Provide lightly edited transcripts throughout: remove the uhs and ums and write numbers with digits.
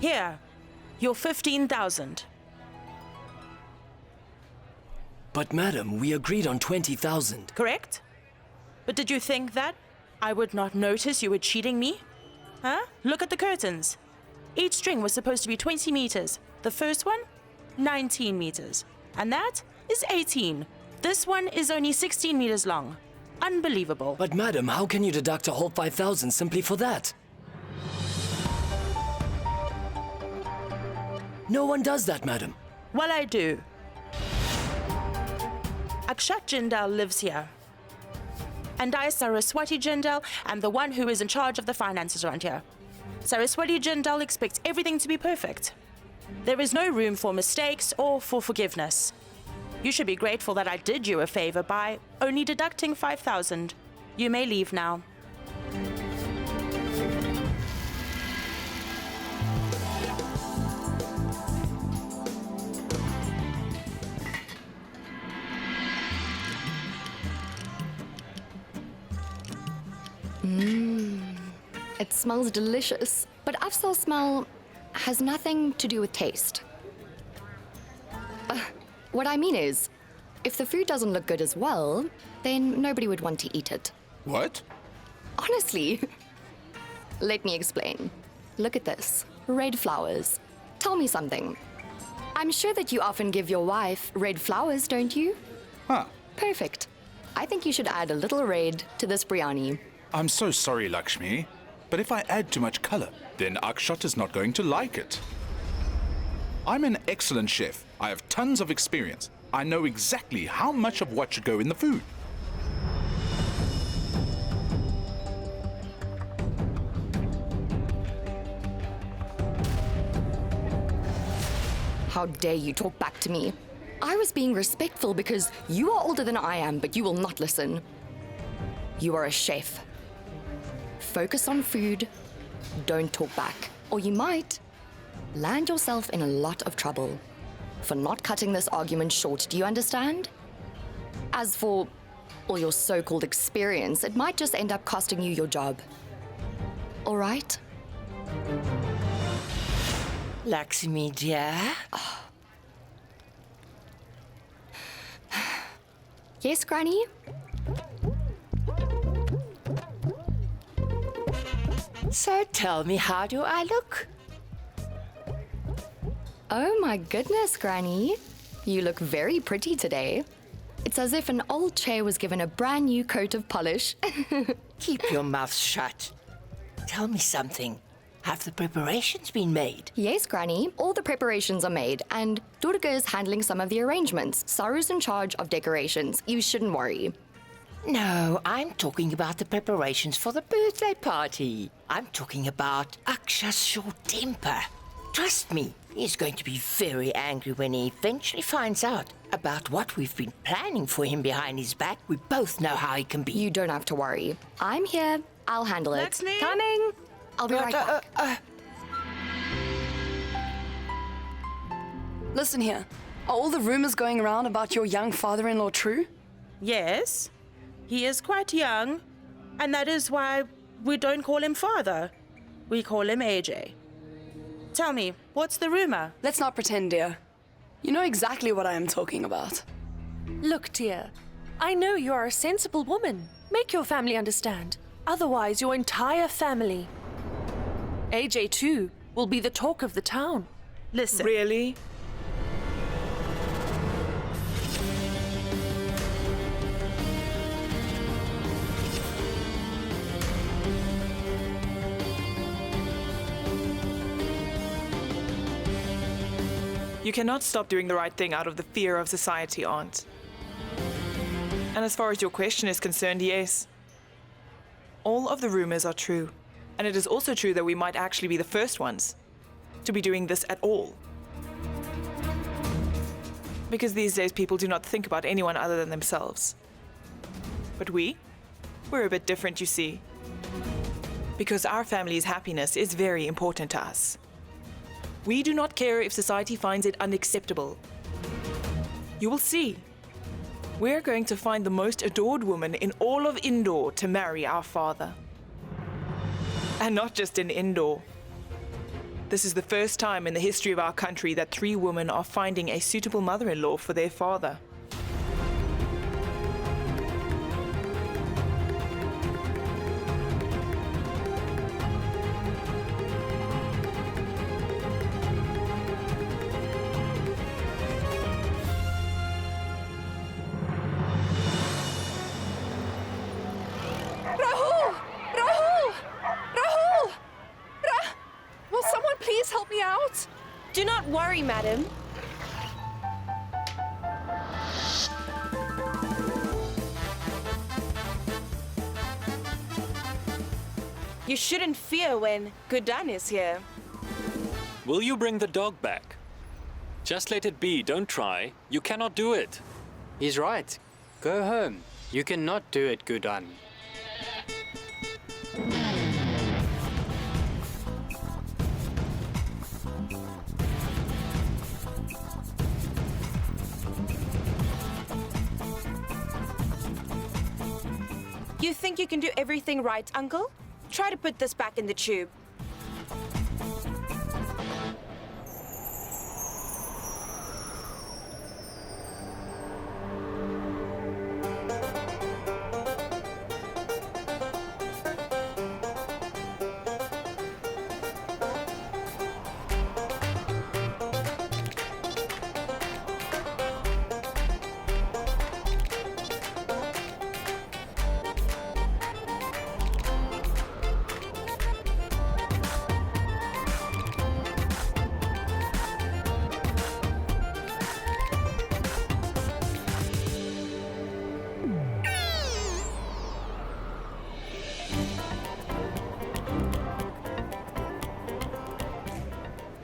Here, you're 15,000. But madam, we agreed on 20,000. Correct? But did you think that I would not notice you were cheating me? Huh? Look at the curtains. Each string was supposed to be 20 meters. The first one, 19 meters. And that is 18. This one is only 16 meters long. Unbelievable. But madam, how can you deduct a whole 5,000 simply for that? No one does that, madam. Well, I do. Akshat Jindal lives here. And I, Saraswati Jindal, am the one who is in charge of the finances around here. Saraswati Jindal expects everything to be perfect. There is no room for mistakes or for forgiveness. You should be grateful that I did you a favor by only deducting 5,000. You may leave now. It smells delicious, but Afzal smell has nothing to do with taste. What I mean is, if the food doesn't look good as well, then nobody would want to eat it. What? Honestly. Let me explain. Look at this. Red flowers. Tell me something. I'm sure that you often give your wife red flowers, don't you? Huh. Perfect. I think you should add a little red to this biryani. I'm so sorry, Lakshmi. But if I add too much color, then Akshat is not going to like it. I'm an excellent chef. I have tons of experience. I know exactly how much of what should go in the food. How dare you talk back to me? I was being respectful because you are older than I am, but you will not listen. You are a chef. Focus on food, don't talk back, or you might land yourself in a lot of trouble for not cutting this argument short, do you understand? As for all your so-called experience, it might just end up costing you your job. All right? Lakshmi, dear? Yes, Granny? So tell me, how do I look? Oh my goodness, Granny. You look very pretty today. It's as if an old chair was given a brand new coat of polish. Keep your mouth shut. Tell me something. Have the preparations been made? Yes, Granny. All the preparations are made, and Durga is handling some of the arrangements. Saru's in charge of decorations. You shouldn't worry. No, I'm talking about the preparations for the birthday party. I'm talking about Akshat's short temper. Trust me, he's going to be very angry when he eventually finds out about what we've been planning for him behind his back. We both know how he can be. You don't have to worry. I'm here. I'll handle it. Lakshmi? Coming! I'll be right back. Listen here. Are all the rumors going around about your young father-in-law true? Yes, he is quite young, and that is why we don't call him father. We call him AJ. Tell me, what's the rumor? Let's not pretend, dear. You know exactly what I am talking about. Look, dear, I know you are a sensible woman. Make your family understand. Otherwise, your entire family, AJ too, will be the talk of the town. Listen. Really? You cannot stop doing the right thing out of the fear of society, Aunt. And as far as your question is concerned, yes. All of the rumors are true. And it is also true that we might actually be the first ones to be doing this at all. Because these days people do not think about anyone other than themselves. But we're a bit different, you see. Because our family's happiness is very important to us. We do not care if society finds it unacceptable. You will see. We're going to find the most adored woman in all of Indore to marry our father. And not just in Indore. This is the first time in the history of our country that 3 women are finding a suitable mother-in-law for their father. Rahul! Rahul! Rahul! Will someone please help me out? Do not worry, madam. You shouldn't fear when Guddan is here. Will you bring the dog back? Just let it be, don't try. You cannot do it. He's right. Go home. You cannot do it, Guddan. You think you can do everything right, Uncle? Try to put this back in the tube.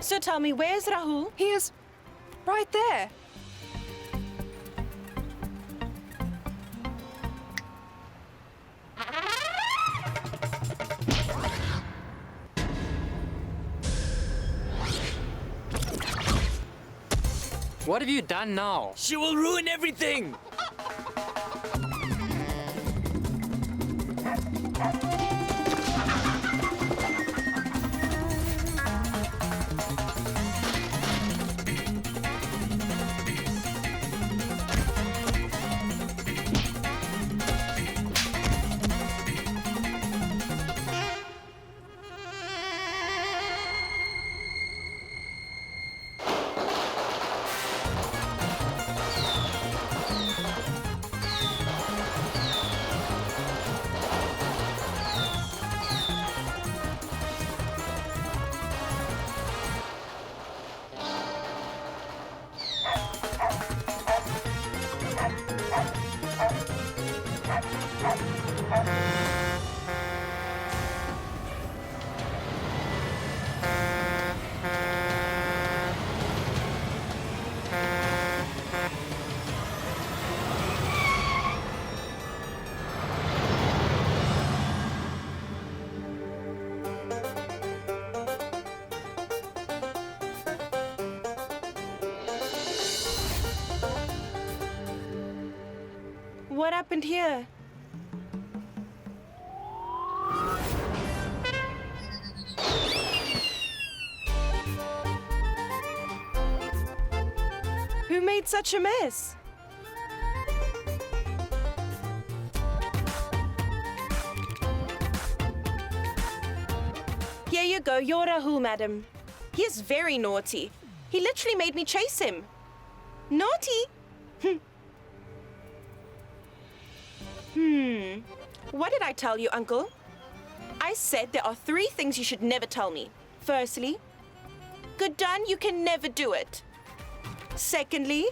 So tell me, where's Rahul? He is right there. What have you done now? She will ruin everything! What happened here? Who made such a mess? Here you go, you're Rahul, madam. He is very naughty. He literally made me chase him. Naughty? What did I tell you, Uncle? I said there are 3 things you should never tell me. Firstly, Guddan, you can never do it. Secondly,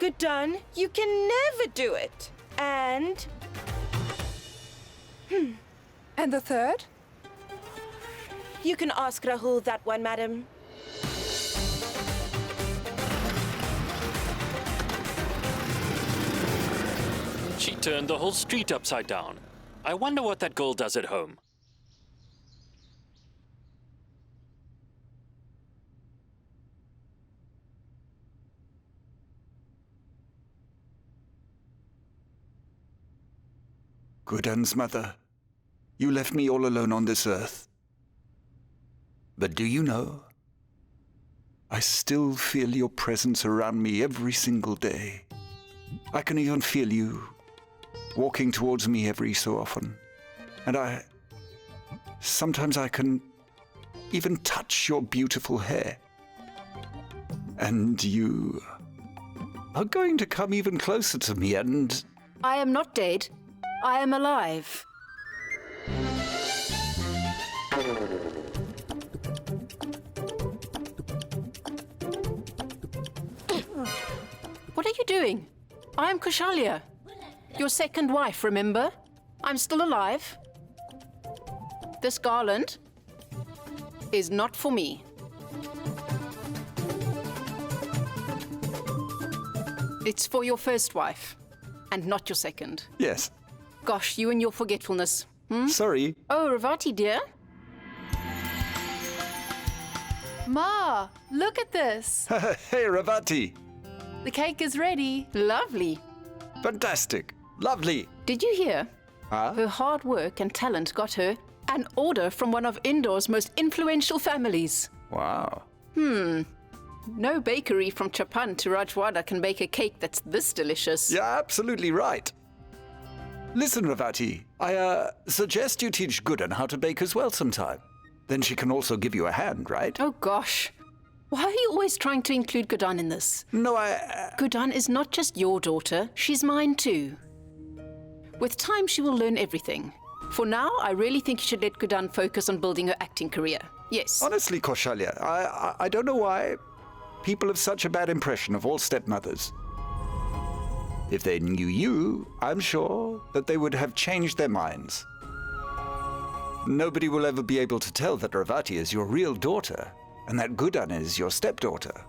Guddan, you can never do it. And... And the third? You can ask Rahul that one, madam. She turned the whole street upside down. I wonder what that girl does at home. Guddan's mother, you left me all alone on this earth. But do you know, I still feel your presence around me every single day. I can even feel you walking towards me every so often. And sometimes I can even touch your beautiful hair. And you are going to come even closer to me and... I am not dead. I am alive. What are you doing? I am Kushalia, your second wife, remember? I'm still alive. This garland is not for me. It's for your first wife, and not your second. Yes. Gosh, you and your forgetfulness. Sorry. Oh, Ravati, dear. Ma, look at this. Hey, Ravati. The cake is ready. Lovely. Fantastic. Lovely. Did you hear? Huh? Her hard work and talent got her an order from one of Indoor's most influential families. Wow. No bakery from Chapan to Rajwada can bake a cake that's this delicious. You're absolutely right. Listen, Ravati, I suggest you teach Guddan how to bake as well sometime. Then she can also give you a hand, right? Oh, gosh. Why are you always trying to include Guddan in this? No, Guddan is not just your daughter, she's mine too. With time, she will learn everything. For now, I really think you should let Guddan focus on building her acting career. Yes. Honestly, Kaushalya, I don't know why people have such a bad impression of all stepmothers. If they knew you, I'm sure that they would have changed their minds. Nobody will ever be able to tell that Ravati is your real daughter and that Guddan is your stepdaughter.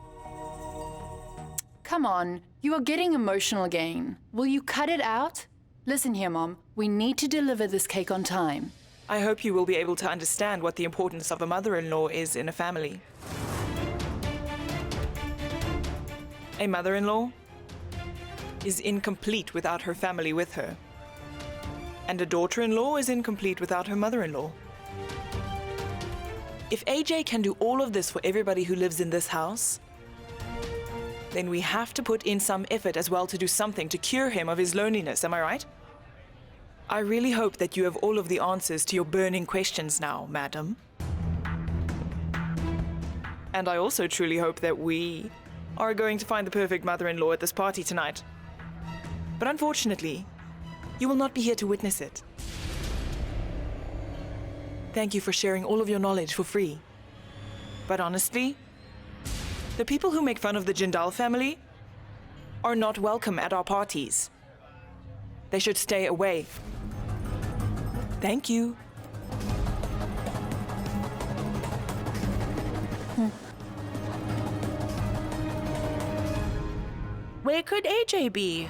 Come on, you are getting emotional again. Will you cut it out? Listen here, Mom. We need to deliver this cake on time. I hope you will be able to understand what the importance of a mother-in-law is in a family. A mother-in-law is incomplete without her family with her. And a daughter-in-law is incomplete without her mother-in-law. If AJ can do all of this for everybody who lives in this house, then we have to put in some effort as well to do something to cure him of his loneliness, am I right? I really hope that you have all of the answers to your burning questions now, madam. And I also truly hope that we are going to find the perfect mother-in-law at this party tonight. But unfortunately, you will not be here to witness it. Thank you for sharing all of your knowledge for free. But honestly, the people who make fun of the Jindal family are not welcome at our parties. They should stay away. Thank you. Where could AJ be?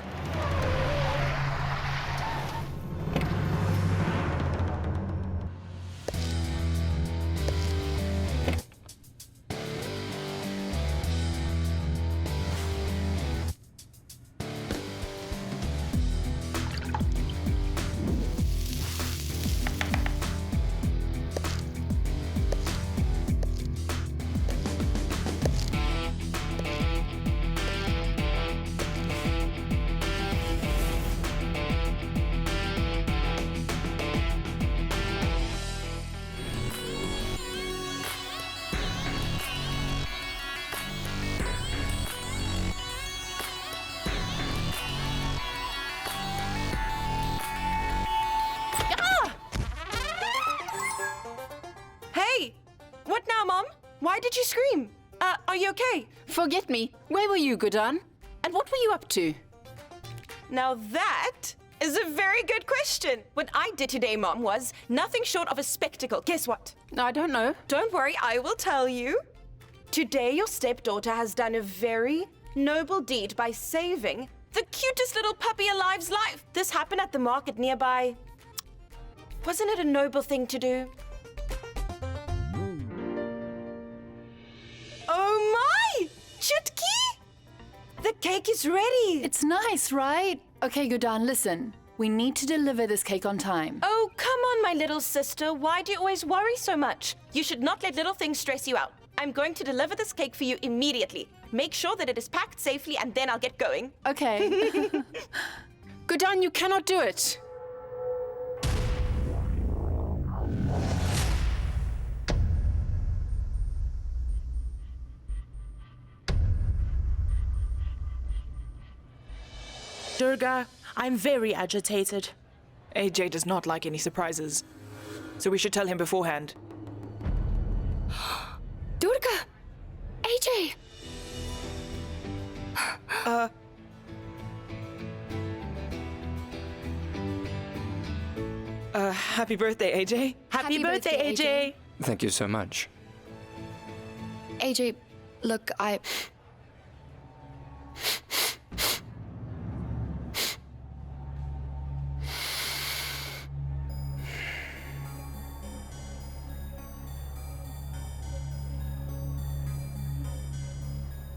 What now, Mom? Why did you scream? Are you okay? Forget me. Where were you, Guddan? And what were you up to? Now that is a very good question. What I did today, Mom, was nothing short of a spectacle. Guess what? I don't know. Don't worry, I will tell you. Today, your stepdaughter has done a very noble deed by saving the cutest little puppy alive's life. This happened at the market nearby. Wasn't it a noble thing to do? Oh my! Chutki! The cake is ready! It's nice, right? Okay, Guddan, listen. We need to deliver this cake on time. Oh, come on, my little sister. Why do you always worry so much? You should not let little things stress you out. I'm going to deliver this cake for you immediately. Make sure that it is packed safely and then I'll get going. Okay. Guddan, you cannot do it. Durga, I'm very agitated. AJ does not like any surprises, so we should tell him beforehand. Durga! AJ! Happy birthday, AJ. Happy birthday, AJ. Thank you so much. AJ, look,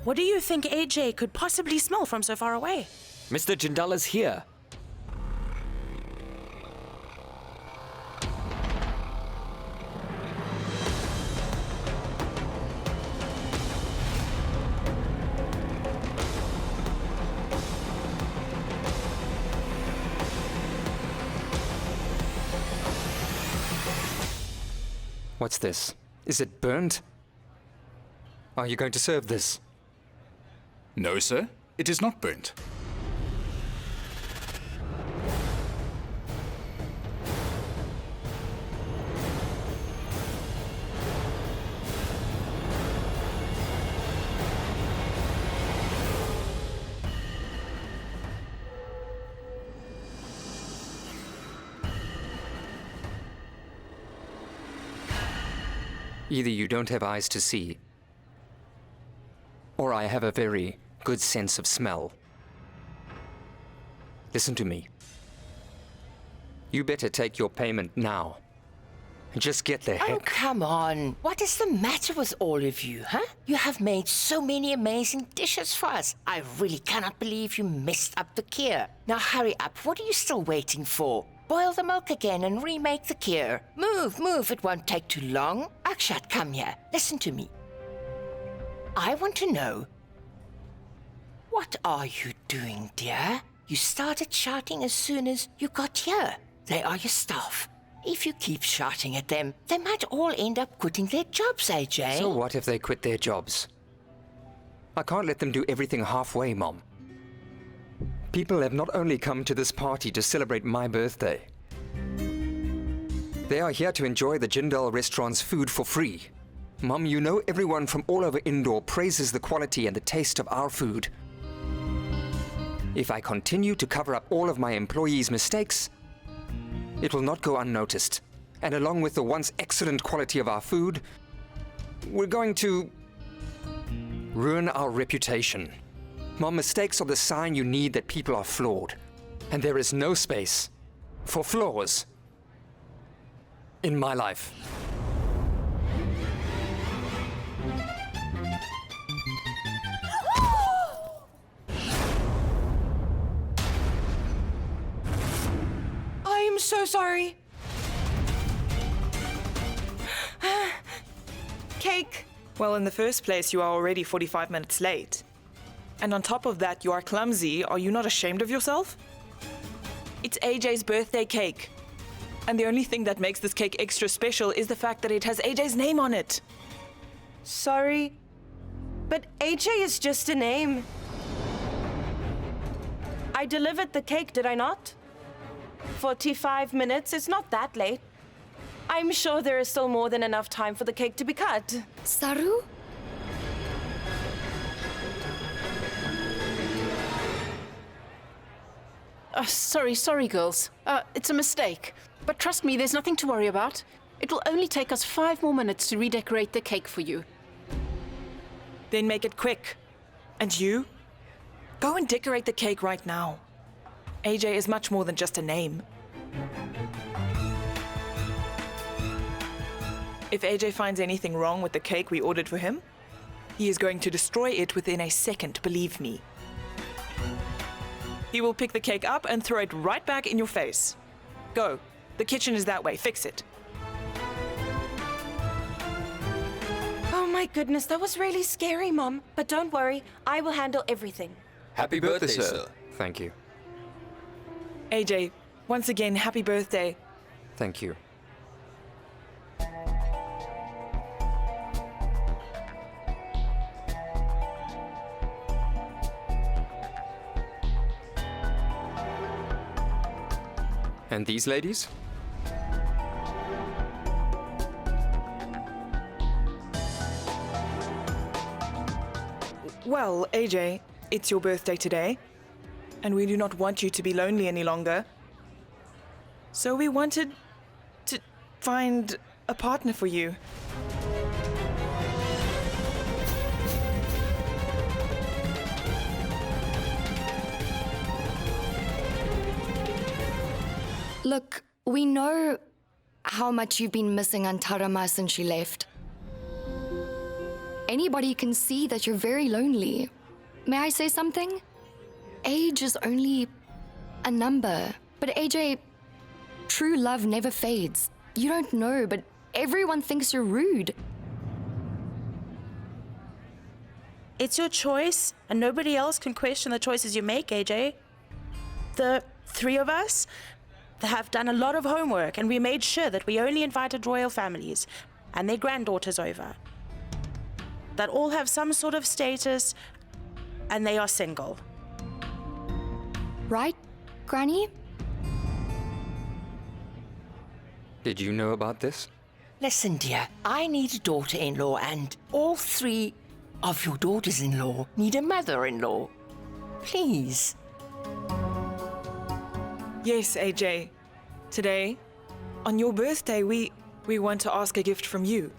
What do you think AJ could possibly smell from so far away? Mr. Jindal is here. What's this? Is it burnt? Are you going to serve this? No, sir. It is not burnt. Either you don't have eyes to see, or I have a very good sense of smell. Listen to me. You better take your payment now. And just get the Oh, heck... come on. What is the matter with all of you, huh? You have made so many amazing dishes for us. I really cannot believe you messed up the kheer. Now hurry up. What are you still waiting for? Boil the milk again and remake the kheer. Move, move. It won't take too long. Akshat, come here. Listen to me. I want to know, what are you doing, dear? You started shouting as soon as you got here. They are your staff. If you keep shouting at them, they might all end up quitting their jobs, AJ. So what if they quit their jobs? I can't let them do everything halfway, Mom. People have not only come to this party to celebrate my birthday. They are here to enjoy the Jindal restaurant's food for free. Mom, you know everyone from all over Indore praises the quality and the taste of our food. If I continue to cover up all of my employees' mistakes, it will not go unnoticed. And along with the once excellent quality of our food, we're going to ruin our reputation. Mom, mistakes are the sign you need that people are flawed. And there is no space for flaws in my life. I'm so sorry. Cake. Well, in the first place, you are already 45 minutes late. And on top of that, you are clumsy. Are you not ashamed of yourself? It's AJ's birthday cake. And the only thing that makes this cake extra special is the fact that it has AJ's name on it. Sorry, but AJ is just a name. I delivered the cake, did I not? 45 minutes, it's not that late. I'm sure there is still more than enough time for the cake to be cut. Saru? Sorry, girls. It's a mistake. But trust me, there's nothing to worry about. It will only take us 5 more minutes to redecorate the cake for you. Then make it quick. And you? Go and decorate the cake right now. AJ is much more than just a name. If AJ finds anything wrong with the cake we ordered for him, he is going to destroy it within a second, believe me. He will pick the cake up and throw it right back in your face. Go, The kitchen is that way. Fix it. Oh my goodness, that was really scary, Mom. But don't worry, I will handle everything. Happy birthday, sir. Thank you. AJ, once again, happy birthday. Thank you. And these ladies? Well, AJ, it's your birthday today, and we do not want you to be lonely any longer. So we wanted to find a partner for you. Look, we know how much you've been missing Antarama since she left. Anybody can see that you're very lonely. May I say something? Age is only a number. But AJ, true love never fades. You don't know, but everyone thinks you're rude. It's your choice, and nobody else can question the choices you make, AJ. The three of us have done a lot of homework, and we made sure that we only invited royal families and their granddaughters over, that all have some sort of status, and they are single. Right, Granny? Did you know about this? Listen, dear, I need a daughter-in-law, and all three of your daughters-in-law need a mother-in-law. Please. Yes, AJ. Today, on your birthday, we want to ask a gift from you.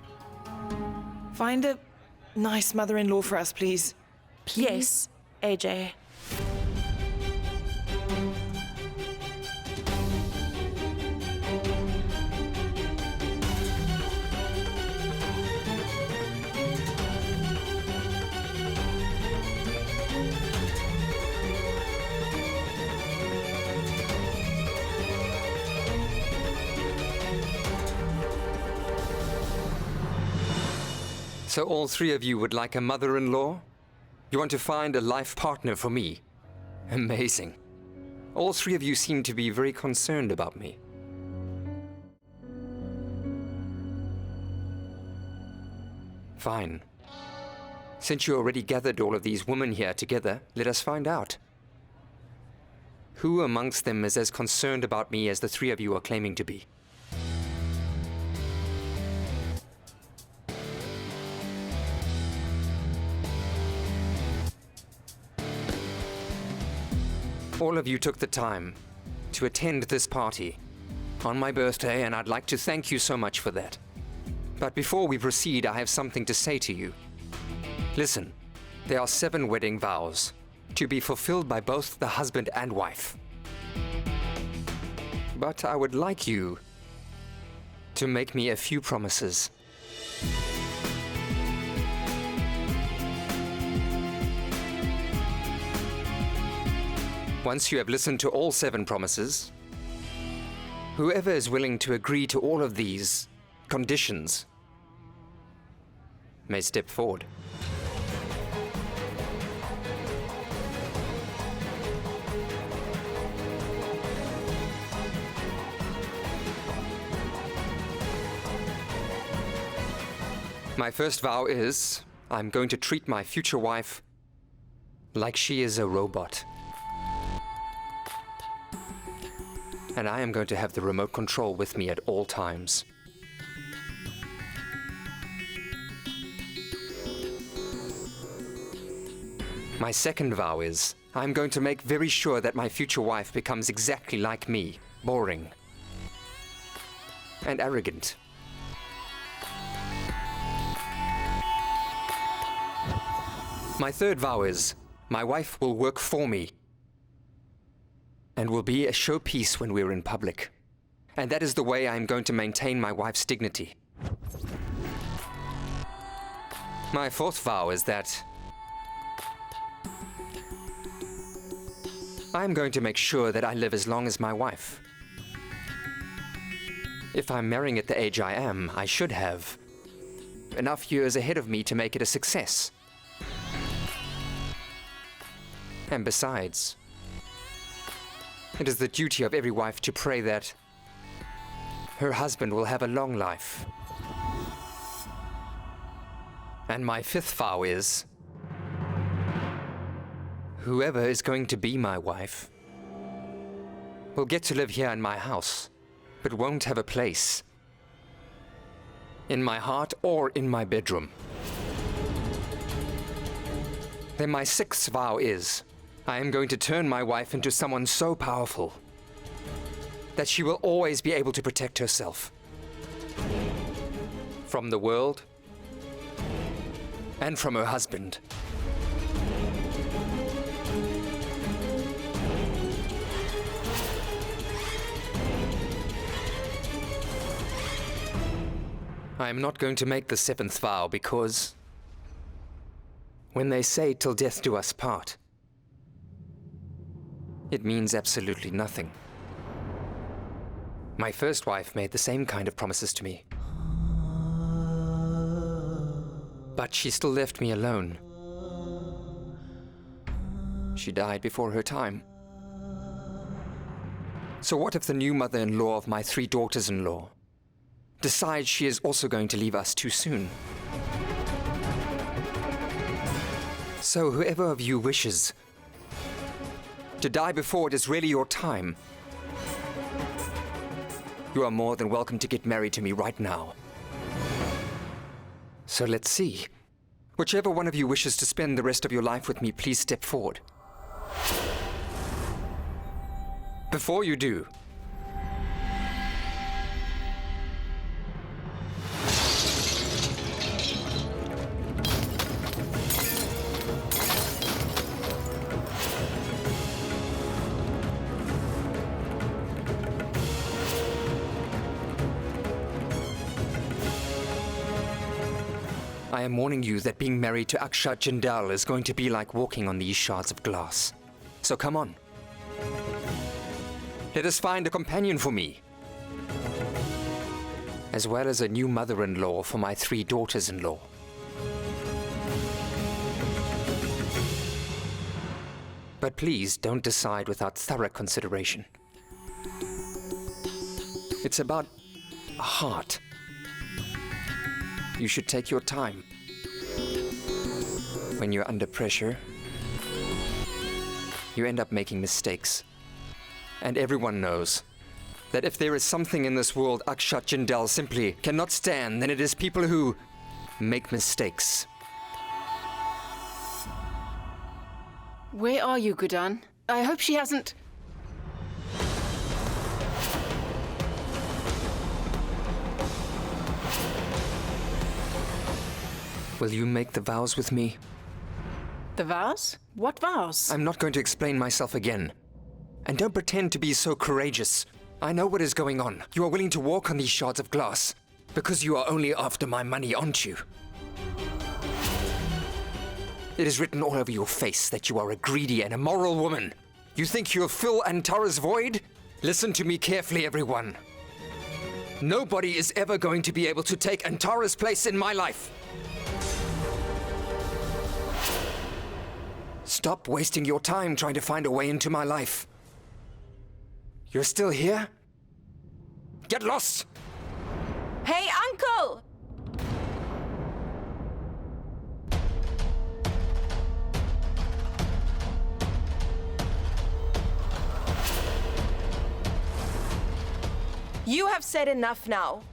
Find a nice mother-in-law for us, please. Yes, AJ. So all three of you would like a mother-in-law? You want to find a life partner for me? Amazing. All three of you seem to be very concerned about me. Fine. Since you already gathered all of these women here together, let us find out. Who amongst them is as concerned about me as the three of you are claiming to be? All of you took the time to attend this party on my birthday, and I'd like to thank you so much for that. But before we proceed, I have something to say to you. Listen, there are 7 wedding vows to be fulfilled by both the husband and wife. But I would like you to make me a few promises. Once you have listened to all 7 promises, whoever is willing to agree to all of these conditions may step forward. My first vow is, I'm going to treat my future wife like she is a robot. And I am going to have the remote control with me at all times. My second vow is, I'm going to make very sure that my future wife becomes exactly like me, boring and arrogant. My third vow is, my wife will work for me and will be a showpiece when we're in public. And that is the way I'm going to maintain my wife's dignity. My fourth vow is that I'm going to make sure that I live as long as my wife. If I'm marrying at the age I am, I should have enough years ahead of me to make it a success. And besides, it is the duty of every wife to pray that her husband will have a long life. And my fifth vow is, whoever is going to be my wife will get to live here in my house, but won't have a place in my heart or in my bedroom. Then my sixth vow is, I am going to turn my wife into someone so powerful that she will always be able to protect herself from the world and from her husband. I am not going to make the seventh vow because when they say till death do us part, it means absolutely nothing. My first wife made the same kind of promises to me. But she still left me alone. She died before her time. So what if the new mother-in-law of my 3 daughters-in-law decides she is also going to leave us too soon? So whoever of you wishes to die before it is really your time, you are more than welcome to get married to me right now. So let's see. Whichever one of you wishes to spend the rest of your life with me, please step forward. Before you do, I am warning you that being married to Akshat Jindal is going to be like walking on these shards of glass. So come on. Let us find a companion for me, as well as a new mother-in-law for my 3 daughters-in-law. But please don't decide without thorough consideration. It's about a heart. You should take your time. When you're under pressure, you end up making mistakes. And everyone knows that if there is something in this world Akshat Jindal simply cannot stand, then it is people who make mistakes. Where are you, Guddan? I hope she hasn't... Will you make the vows with me? The vows? What vows? I'm not going to explain myself again. And don't pretend to be so courageous. I know what is going on. You are willing to walk on these shards of glass because you are only after my money, aren't you? It is written all over your face that you are a greedy and immoral woman. You think you'll fill Antara's void? Listen to me carefully, everyone. Nobody is ever going to be able to take Antara's place in my life. Stop wasting your time trying to find a way into my life. You're still here? Get lost! Hey, Uncle! You have said enough now.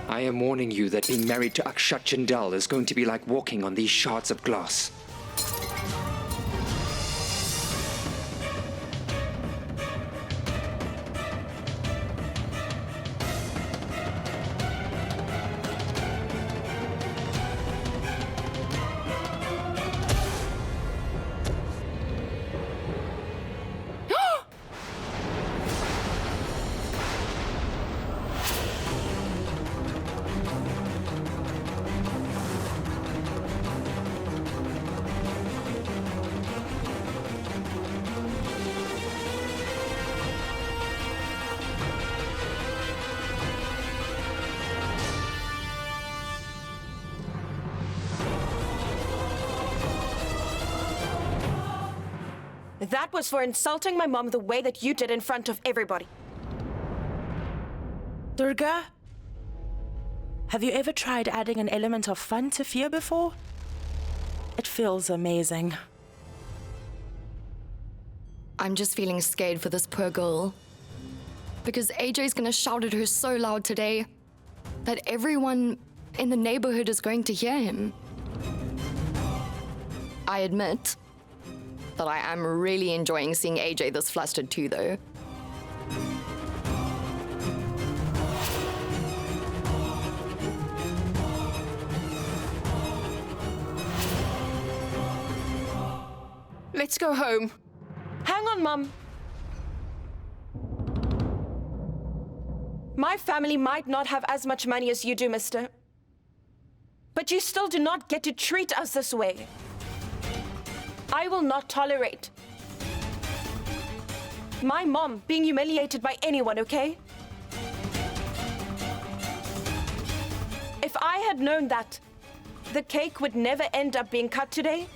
I am warning you that being married to Akshat Jindal is going to be like walking on these shards of glass. That was for insulting my mom the way that you did in front of everybody. Durga, have you ever tried adding an element of fun to fear before? It feels amazing. I'm just feeling scared for this poor girl. Because AJ's gonna shout at her so loud today that everyone in the neighborhood is going to hear him. I admit that I am really enjoying seeing AJ this flustered too, though. Let's go home. Hang on, Mum. My family might not have as much money as you do, mister. But you still do not get to treat us this way. I will not tolerate my mom being humiliated by anyone, okay? If I had known that the cake would never end up being cut today,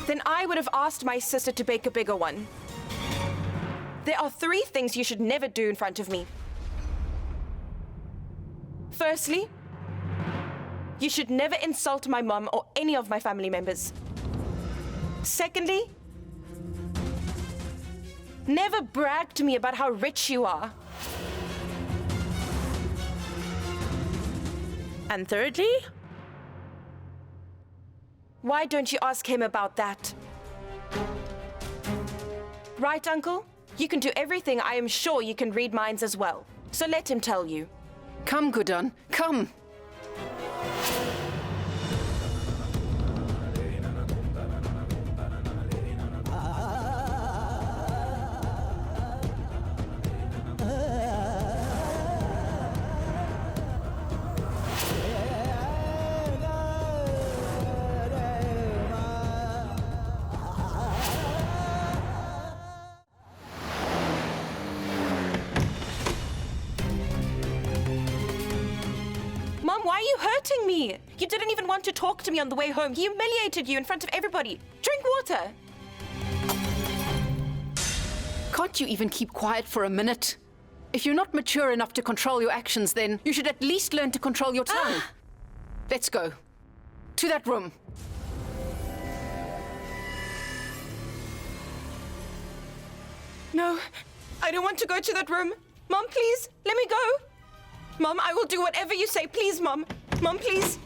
then I would have asked my sister to bake a bigger one. There are 3 things you should never do in front of me. Firstly, you should never insult my mom or any of my family members. Secondly, never brag to me about how rich you are. And thirdly? Why don't you ask him about that? Right, Uncle? You can do everything. I am sure you can read minds as well. So let him tell you. Come, Guddan, come. Mom, why are you hurting me? You didn't even want to talk to me on the way home. He humiliated you in front of everybody. Drink water. Can't you even keep quiet for a minute? If you're not mature enough to control your actions, then you should at least learn to control your tongue. Let's go. To that room. No, I don't want to go to that room. Mom, please, let me go. Mom, I will do whatever you say. Please, Mom. Mom, please.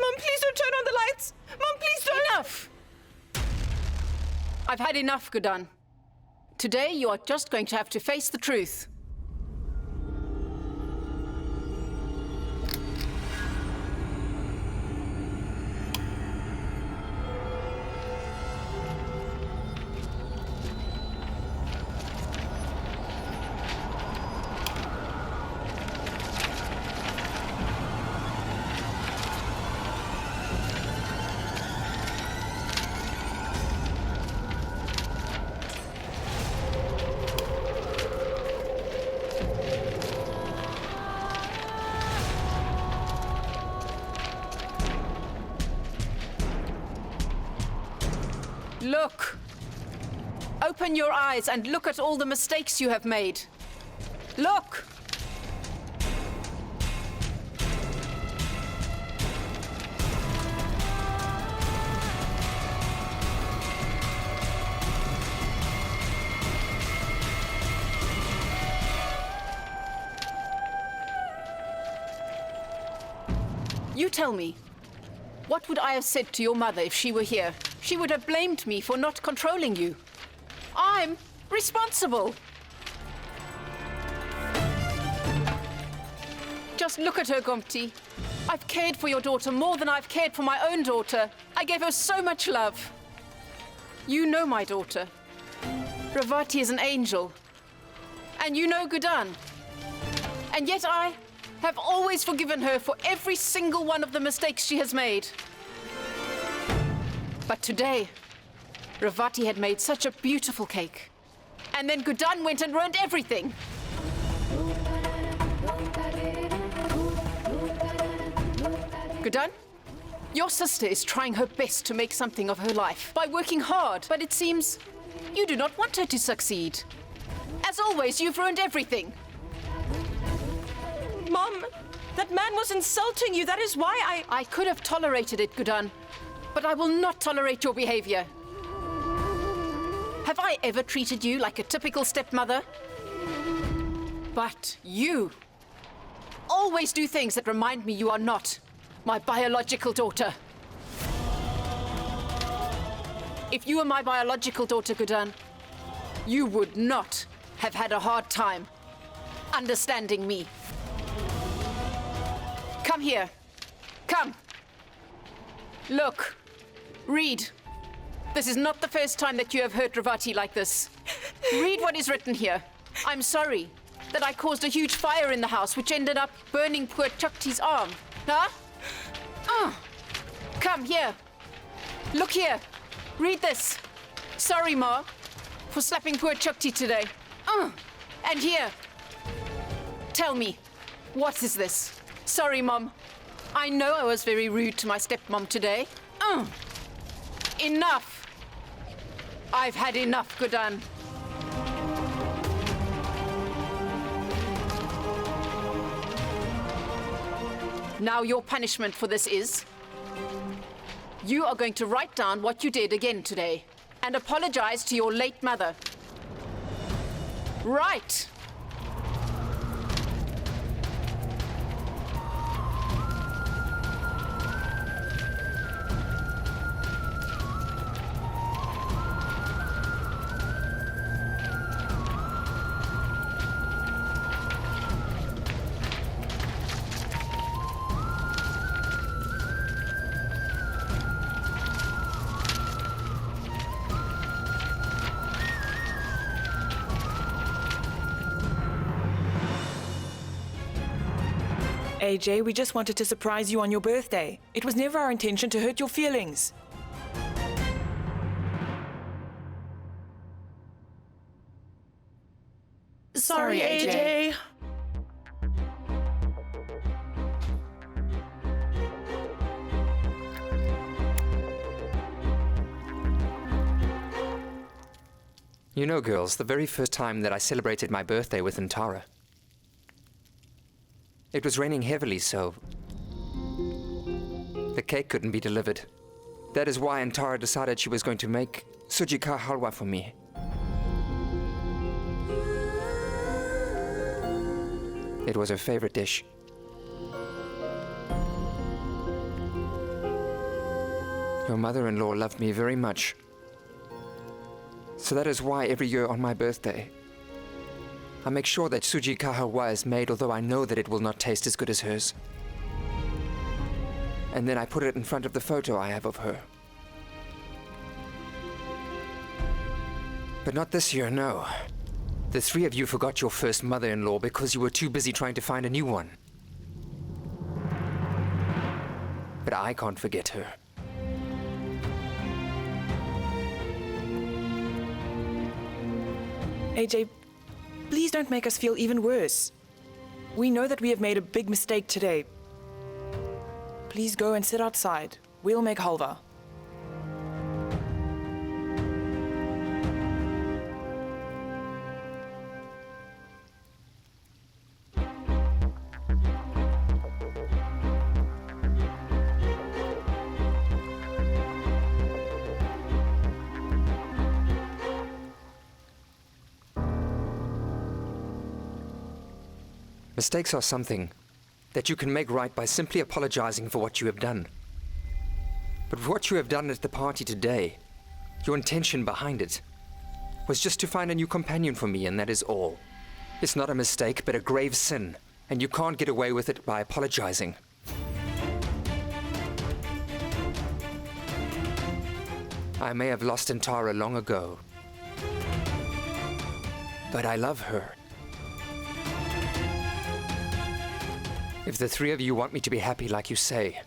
Mom, please don't turn on the lights. Mom, please don't. Enough! I've had enough, Guddan. Today, you are just going to have to face the truth. Look! Open your eyes and look at all the mistakes you have made. Look! You tell me, what would I have said to your mother if she were here? She would have blamed me for not controlling you. I'm responsible. Just look at her, Gomti. I've cared for your daughter more than I've cared for my own daughter. I gave her so much love. You know my daughter. Ravati is an angel. And you know Guddan. And yet I have always forgiven her for every single one of the mistakes she has made. But today, Ravati had made such a beautiful cake. And then Guddan went and ruined everything. Guddan, your sister is trying her best to make something of her life by working hard, but it seems you do not want her to succeed. As always, you've ruined everything. Mom, that man was insulting you. That is why I could have tolerated it, Guddan, but I will not tolerate your behavior. Have I ever treated you like a typical stepmother? But you always do things that remind me you are not my biological daughter. If you were my biological daughter, Guddan, you would not have had a hard time understanding me. Come here. Come. Look. Read. This is not the first time that you have hurt Ravati like this. Read what is written here. I'm sorry that I caused a huge fire in the house which ended up burning poor Chakti's arm. Huh? Come here. Look here. Read this. Sorry, Ma, for slapping poor Chakti today. And here. Tell me, what is this? Sorry, Mom. I know I was very rude to my stepmom today. Enough. I've had enough, Guddan. Now your punishment for this is you are going to write down what you did again today and apologize to your late mother. Right. AJ, we just wanted to surprise you on your birthday. It was never our intention to hurt your feelings. Sorry, AJ. You know, girls, the very first time that I celebrated my birthday with Antara, it was raining heavily, so the cake couldn't be delivered. That is why Antara decided she was going to make sujika halwa for me. It was her favorite dish. Your mother-in-law loved me very much. So that is why every year on my birthday, I make sure that sujika halwa is made, although I know that it will not taste as good as hers. And then I put it in front of the photo I have of her. But not this year, no. The three of you forgot your first mother-in-law because you were too busy trying to find a new one. But I can't forget her. AJ, please don't make us feel even worse. We know that we have made a big mistake today. Please go and sit outside. We'll make halva. Mistakes are something that you can make right by simply apologizing for what you have done. But what you have done at the party today, your intention behind it, was just to find a new companion for me, and that is all. It's not a mistake, but a grave sin, and you can't get away with it by apologizing. I may have lost Antara long ago, but I love her. If the three of you want me to be happy like you say,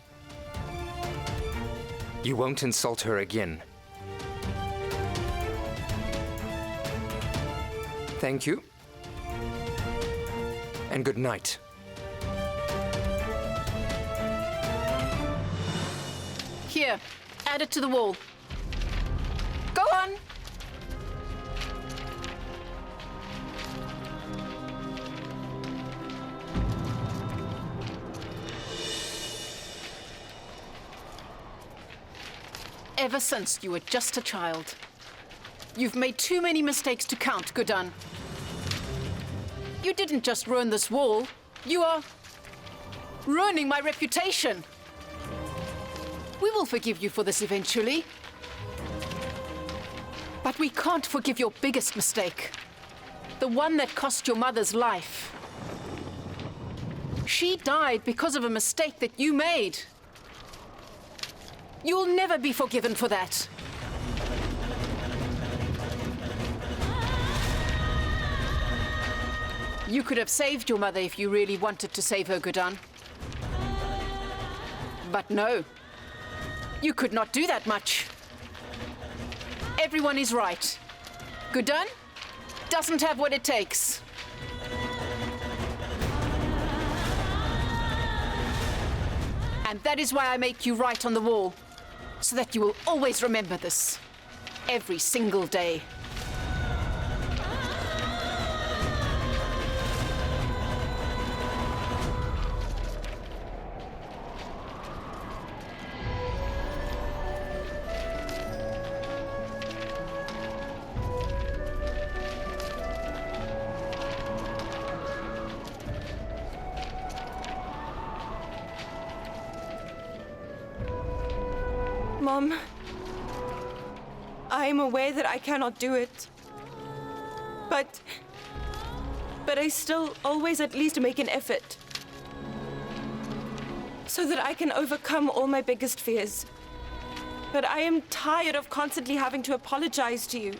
you won't insult her again. Thank you. And good night. Here, add it to the wall. Go on! Ever since you were just a child, you've made too many mistakes to count, Guddan. You didn't just ruin this wall, you are ruining my reputation. We will forgive you for this eventually. But we can't forgive your biggest mistake. The one that cost your mother's life. She died because of a mistake that you made. You'll never be forgiven for that. You could have saved your mother if you really wanted to save her, Guddan. But no. You could not do that much. Everyone is right. Guddan doesn't have what it takes. And that is why I make you write on the wall, so that you will always remember this. Every single day. Mom, I am aware that I cannot do it. But I still always at least make an effort. So that I can overcome all my biggest fears. But I am tired of constantly having to apologize to you.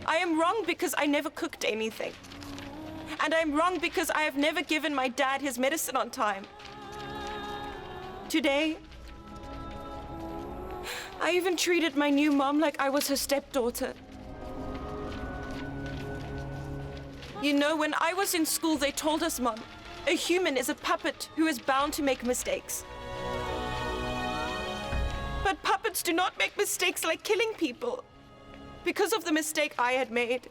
I am wrong because I never cooked anything. And I'm wrong because I have never given my dad his medicine on time. Today, I even treated my new mom like I was her stepdaughter. You know, when I was in school, they told us, Mom, a human is a puppet who is bound to make mistakes. But puppets do not make mistakes like killing people. Because of the mistake I had made.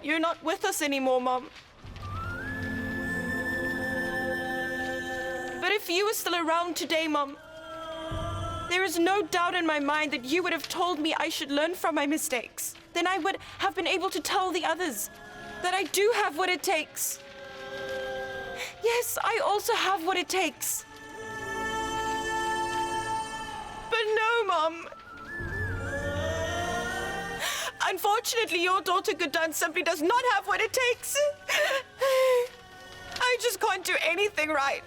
You're not with us anymore, Mom. But if you were still around today, Mom, there is no doubt in my mind that you would have told me I should learn from my mistakes. Then I would have been able to tell the others that I do have what it takes. Yes, I also have what it takes. But no, Mom. Unfortunately, your daughter Guddan simply does not have what it takes. I just can't do anything right.